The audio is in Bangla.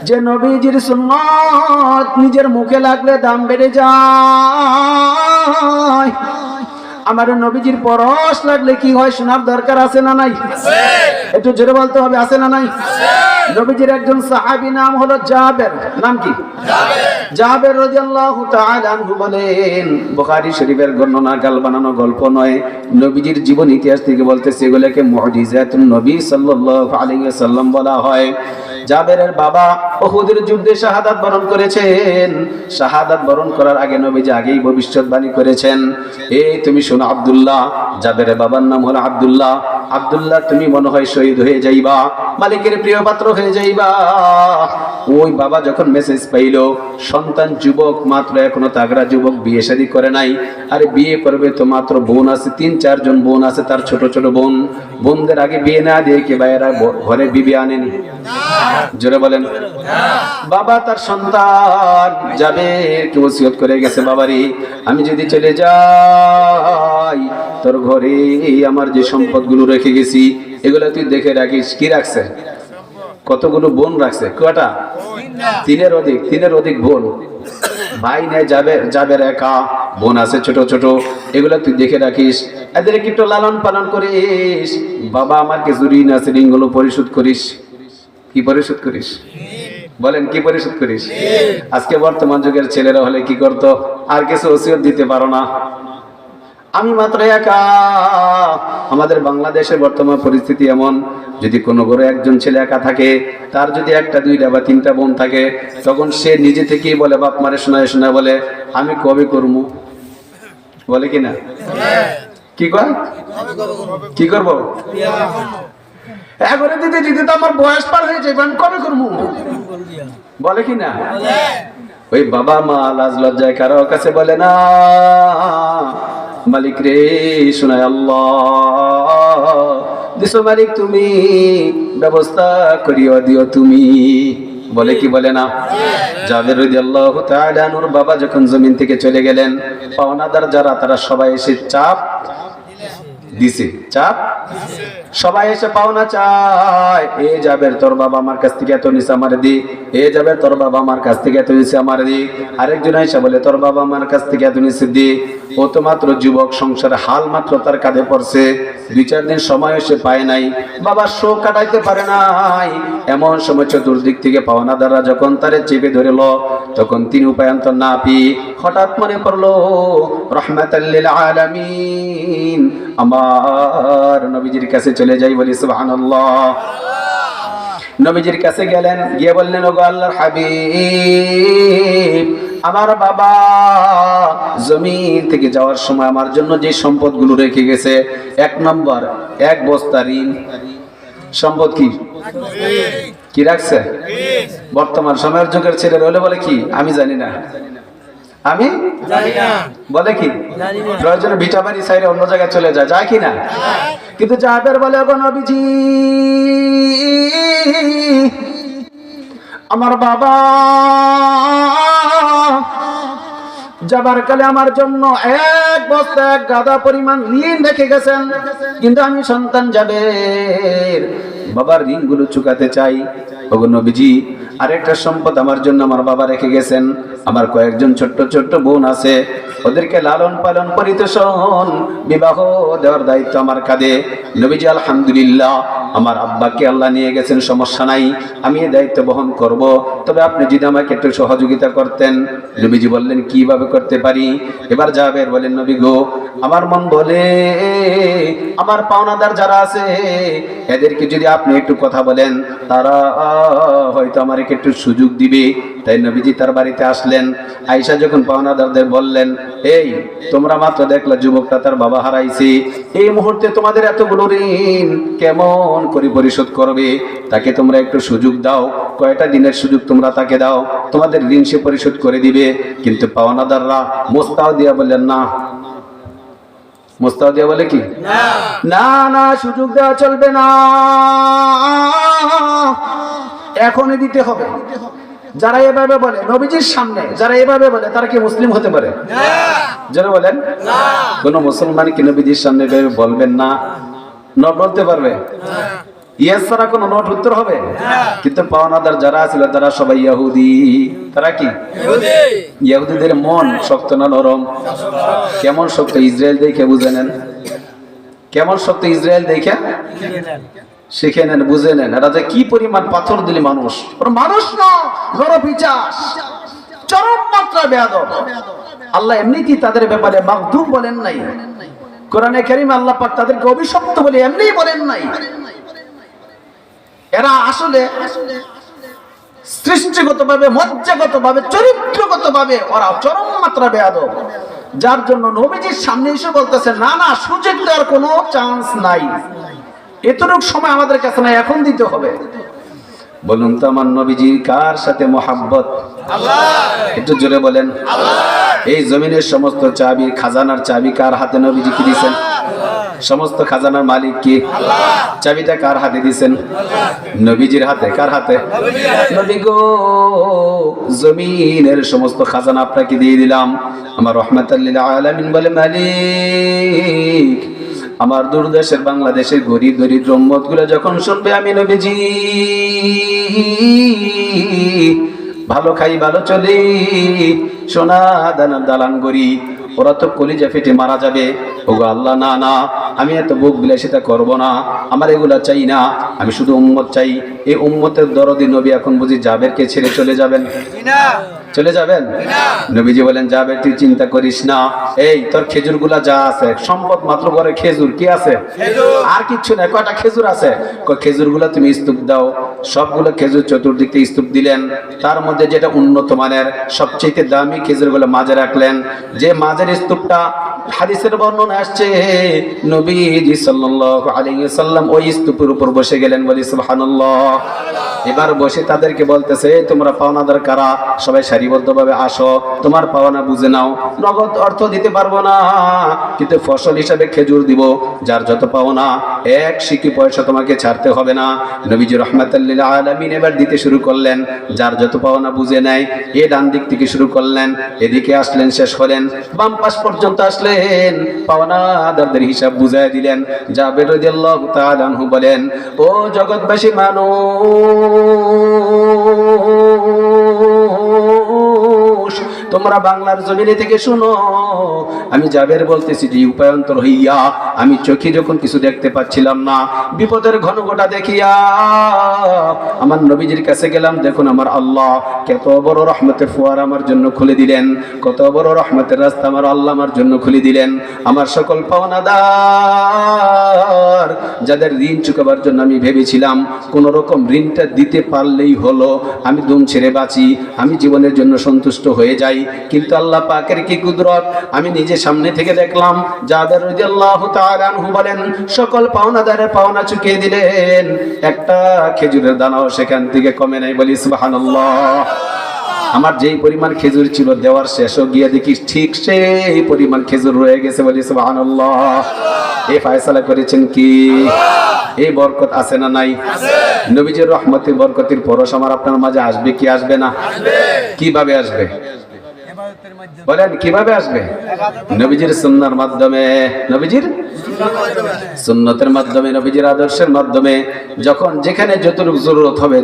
যে নবীজির সুন্নাত নিজের মুখে লাগলে দাম বেড়ে যায়, আমার নবীজির পরশ লাগলে কি হয় শোনার দরকার আছে না নাই? একটু জোরে বলতে হবে, আছে না নাই? নবীজির একজন সাহাবী নাম হলো জাবের। নাম কি? জাবের রাদিয়াল্লাহু তাআলা আনহু বলেন, বুখারী শরীফের বর্ণনা, গাল বানানো গল্প নয়, নবীজির জীবন ইতিহাস থেকে বলতেছে, এগুলোকে মুজিজাতুন নবী সাল্লাল্লাহু আলাইহি ওয়াসাল্লাম বলা হয়। জাবেরের বাবা উহুদের যুদ্ধে শাহাদাত বরণ করেছেন। শাহাদাত বরণ করার আগে নবীজি আগেই ভবিষ্যৎবাণী করেছেন, এই তুমি শোনো আব্দুল্লাহ, জাবেরের বাবার নাম হলো আব্দুল্লাহ, আব্দুল্লাহ তুমি মনে হয় শহীদ হয়ে যাইবা, মালিকের প্রিয় পাত্র হয়ে যাইবা। ওই বাবা যখন মেসেজ পাইল সন্তান যুবক, মাত্র এখনো তাগড়া যুবক, বিয়ে শাদী করে নাই, আরে বিয়ে করবে তো মাত্র বোন আছে, 3-4 জন বোন আছে তার, ছোট ছোট বোন, বোনদের আগে বিয়ে না দিয়ে কি ভাইয়েরা ঘরে বিবি আনেনি? জোরে বলেন। বাবা তার সন্তান যাবে কি ওসিয়ত করে গেছে, বাবারে আমি যদি চলে যাই তোর ঘরে আমার যে সম্পদগুলো রেখে গেছি এগুলো তুই দেখে রাখিস। কি রাখছে? কতগুলো বোন রাখছে? কয়টা? 3-এর অধিক বোন। ভাই নেই যাবের একা, বোন আছে ছোট ছোট, এগুলো তুই দেখে রাখিস, এদেরকে একটু লালন পালন করিস। বাবা আমার কিছু ঋণ আছে, ঋণগুলো পরিশোধ করিস। কি পরিশোধ করিস? বলেন কি পরিশোধ করিস? আজকে বর্তমান যুগের ছেলেরা হলে কি করতো, আর কিছু ওসিয়ত দিতে পারো না, আমি মাত্র একা। আমাদের বাংলাদেশের বর্তমান পরিস্থিতি এমন, যদি কোনো ঘরে একজন ছেলে একা থাকে, তার যদি 1, 2 বা 3টা বোন থাকে, তখন সে নিজে থেকেই বলে বাপ মারে শোনায় শোনায় বলে আমি কবে করবো, বলে কিনা? কি কয়? কি করবো? এগরে দিতে দিতে তো আমার বয়স পার হয়ে যাবে, আমি কবে করবো, বলে কিনা? ওই বাবা মা লাজ লজ্জায় কারো কাছে বলে না, মালিক রে শোনায় আল্লাহ দিছো, মালিক তুমি ব্যবস্থা করিও দিও তুমি, বলে কি বলে না? জাবের রাদিয়াল্লাহু তাআলা আনহুর বাবা যখন জমিন থেকে চলে গেলেন, পাওনাদার যারা তারা সবাই এসে চাপ দিছে, চাপ সবাই এসে পাওনা চায়, এ যাবের তোর বাবা আমার কাছ থেকে এত নিছে আমারে দি, এ যাবের তোর বাবা আমার কাছ থেকে এত নিছে আমারে দি। আরেকজন এসে বলে তোর বাবা আমার কাছ থেকে এত নিছে দি। ও তো মাত্র যুবক, সংসারে হাল মাত্র তার কাঁধে পড়ছে, 2-4 দিন সময় এসে পায় নাই, বাবার শোক কাটাইতে পারে নাই। এমন সময় চতুর্দিক থেকে পাওনাদাররা যখন তারে চেপে ধরল, তখন তিনি উপায়ান্তর না পেয়ে হঠাৎ মনে পড়লো রাহমাতাল লিল আলামিন, আমার নবীজির কাছে চলে যাই, বলি সুবহানাল্লাহ। নবীজির কাছে গেলেন, গিয়ে বললেন ওগো আল্লাহর হাবিব, আমার বাবা জমিন থেকে যাওয়ার সময় আমার জন্য যে সম্পদগুলো রেখে গেছে, 1 নম্বর 1 বস্তা ঋণ। সম্পদ কি কি রাখছে? বর্তমান সময়ের যুগের ছেলেরা হলে বলে কি আমি জানি না, আমি জানি না, বলে কি প্রয়োজনে ভিটাবাড়ি সাইডে অন্য জায়গায় চলে যায়, যায় কি না? কিন্তু জাবের বলে ওগো নবীজি, আমার বাবা যাবার কালে আমার জন্য 1 বস্তা 1 গাদা পরিমাণ ঋণ রেখে গেছেন, কিন্তু আমি সন্তান যাবের বাবার ঋণগুলো চুকাতে চাই। ওগো নবীজি, আরেকটা সম্পদ আমার জন্য আমার বাবা রেখে গেছেন, আমার কয়েকজন ছোট্ট ছোট্ট বোন আছে, ওদেরকে লালন পালন পরিতোষণ বিবাহ দেওয়ার দায়িত্ব আমার কাঁধে। নবীজি আলহামদুলিল্লাহ, আমার আব্বাকে আল্লাহ নিয়ে গেছেন, সমস্যা নাই, আমি এই দায়িত্ব বহন করব, তবে আপনি যদি আমাকে একটু সহযোগিতা করতেন। নবীজি বললেন কিভাবে করতে পারি? এবার জাবের বলেন নবী গো, আমার মন বলে আমার পাওনাদার যারা আছে এদেরকে যদি আপনি একটু কথা বলেন, তারা হয়তো আমাকে একটু সুযোগ দিবে। তাই নবীজি তার বাড়িতে আসলেন, আয়েশা যখন পাওনাদারদের বললেন, এই তোমরা মাত্র দেখলা যুবকটা তার বাবা হারাইছে, এই মুহূর্তে তোমাদের এতগুলো ঋণ কেমন করে পরিশোধ করবে, তাকে তোমরা একটু সুযোগ দাও, কয়টা দিনের সুযোগ তোমরা তাকে দাও, তোমাদের ঋণ সে পরিশোধ করে দিবে। কিন্তু পাওনাদাররা মোস্তাও দিয়া বললেন না, মোস্তাও দিয়া বলে কি না না, সুযোগ দেওয়া চলবে না, এখনই দিতে হবে। যারা এভাবে বলে নবীজির সামনে, যারা এভাবে বলে তারা কি মুসলিম হতে পারে? যারা বলেন কোন মুসলমান কি নবীজির সামনে বলবেন না, বলতে পারবে? ইয়েস ছাড়া কোনো নোট উত্তর হবে? কিন্তু পাওনাদার যারা ছিল তারা সবাই ইহুদি। তারা কি ইহুদিদের মন শক্ত না নরম? কেমন শক্ত ইসরায়েল দেখে বুঝে নেন, কেমন শক্ত ইসরায়েল দেখে শিখে নেন, বুঝে নেন। এরা যে কি পরিমাণ পাথর দিলে মানুষ, ওরা মানুষ না, নরপিশাচ, চরম মাত্রা বেয়াদব। আল্লাহ এমনিতেই তাদের ব্যাপারে মাগদুম বলেন নাই, কোরআনে কারীমে আল্লাহ পাক তাদেরকে অভিশপ্ত বলে এমনিই বলেন নাই। এরা আসলে সৃষ্টিগতভাবে, মজ্জাগতভাবে, চরিত্রগতভাবে ওরা চরম মাত্রা বেয়াদব, যার জন্য নবীজির সামনে এসে বলতেছে না না, সুযোগ দেওয়ার কোনো চান্স নাই, এতটুকু সময় আমাদের কাছে নাই, এখন দিতে হবে। বলুন তো আমার নবীজি কার সাথে মোহাব্বত? একটু জোরে বলেন। এই জমিনের সমস্ত চাবি, খাজানার চাবি কার হাতে নবীজি কি দিয়েছেন? সমস্ত খাজানার মালিক কি? চাবিটা কার হাতে দিয়েছেন? নবীজির হাতে। কার হাতে? নবী গো, জমিনের সমস্ত খাজানা আপনাকে দিয়ে দিলাম। আমার রহমাতাল লিল আলামিন বলে মালিক, আমার দূরদেশের বাংলাদেশের গরিব দরিদ্র উম্মত গুলো যখন শুনবে আমি নবীজি ভালো খাই ভালো চলি, সোনা দানা দালান করি, ওরা তো কলিজা ফেটে মারা যাবে। ওগো আল্লাহ, না না, আমি এত বুক বিলাসিতা করব না, আমার এগুলা চাই না, আমি শুধু উম্মত চাই। এই উম্মতের দরদি নবী এখন বুঝি জাবেরকে ছেড়ে চলে যাবেন? চলে যাবেন? নবীজি বলেন, জাবের তুই চিন্তা করিস না, এই তোর খেজুর গুলা যা আছে, সম্পদ মাত্র করে খেজুর, কি আছে? আর কিচ্ছু নাই। কয়টা খেজুর আছে? খেজুর গুলা তুমি স্তূপ দাও। সবগুলো খেজুর চতুর্দিক থেকে স্তূপ দিলেন, তার মধ্যে যেটা উন্নত মানের সবচেয়ে দামি খেজুর গুলো মাঝে রাখলেন। যে মাঝের স্তূপটা হাদিসের বর্ণনা আসছে, নবীজি সাল্লাল্লাহু আলাইহি ওয়াসাল্লাম ওই স্তূপের উপর বসে গেলেন। বলি সুবহানাল্লাহ। এবার বসে তাদেরকে বলতেছে, তোমরা পাওনাদার কারা? সবাই সারিবদ্ধভাবে আসো, তোমার পাওনা বুঝে নাও। নগদ অর্থ দিতে পারবো না, কিন্তু ফসল হিসাবে খেজুর দিব। যার যত পাওনা, এক সিকি পয়সা তোমাকে ছাড়তে হবে না। নবীজি রাহমাতাল লিল আলামিন এবার দিতে শুরু করলেন। যার যত পাওনা বুঝে নেয়, এ ডান দিক থেকে শুরু করলেন, এদিকে আসলেন, শেষ হলেন, বাম পাশ পর্যন্ত আসলেন, পাওনাদারদের হিসাব বুঝায় দিলেন। জাবের রাদিয়াল্লাহু তাআলা আনহু বলেন, ও জগৎবাসী মানুষ, তোমরা বাংলার জমিনে থেকে শুনো, আমি জাবের বলতেছি যে উপায়ন্তর হইয়া আমি চোখে যখন কিছু দেখতে পাচ্ছিলাম না, বিপদের ঘনঘটা দেখিয়া আমার নবীজির কাছে গেলাম। দেখুন আমার আল্লাহ কত বড় রহমতের ফোয়ারা আমার জন্য খুলে দিলেন, কত বড় রহমতের রাস্তা আমার আল্লাহ আমার জন্য খুলে দিলেন। আমার সকল পাওনাদার যাদের ঋণ চুকাবার জন্য আমি ভেবেছিলাম কোন রকম ঋণটা দিতে পারলেই হলো, আমি দুম ছেড়ে বাঁচি, আমি জীবনের জন্য সন্তুষ্ট হয়ে যাই। কিন্তু আল্লাহ পাকের কি কুদরত, আমি নিজে সামনে থেকে দেখলাম। জাবের রাদিয়াল্লাহু তাআলা আনহু বলেন, সকল পাওনাদারের পাওনা চুকিয়ে দিলেন, একটা খেজুরের দানাও সেখান থেকে কমে নাই। বলি সুবহানাল্লাহ। আমার যেই পরিমাণ খেজুর ছিল দেওয়ার শেষও গিয়ে দেখি ঠিক সেই পরিমাণ খেজুর রয়ে গেছে। বলি সুবহানাল্লাহ। এই ফয়সালা করেছেন কি? এই বরকত আছে না নাই? নবীজির রহমতের বরকতের পরশ আমার আপনার মাঝে আসবে কি আসবে না? কিভাবে আসবে বলেন? কিভাবে আসবে? নবীজির সুন্নাহর মাধ্যমে, নবীজির সুন্নতের মাধ্যমে, নবীজির আদর্শের মাধ্যমে। যখন যেখানে যতটুকু জরুরত হবে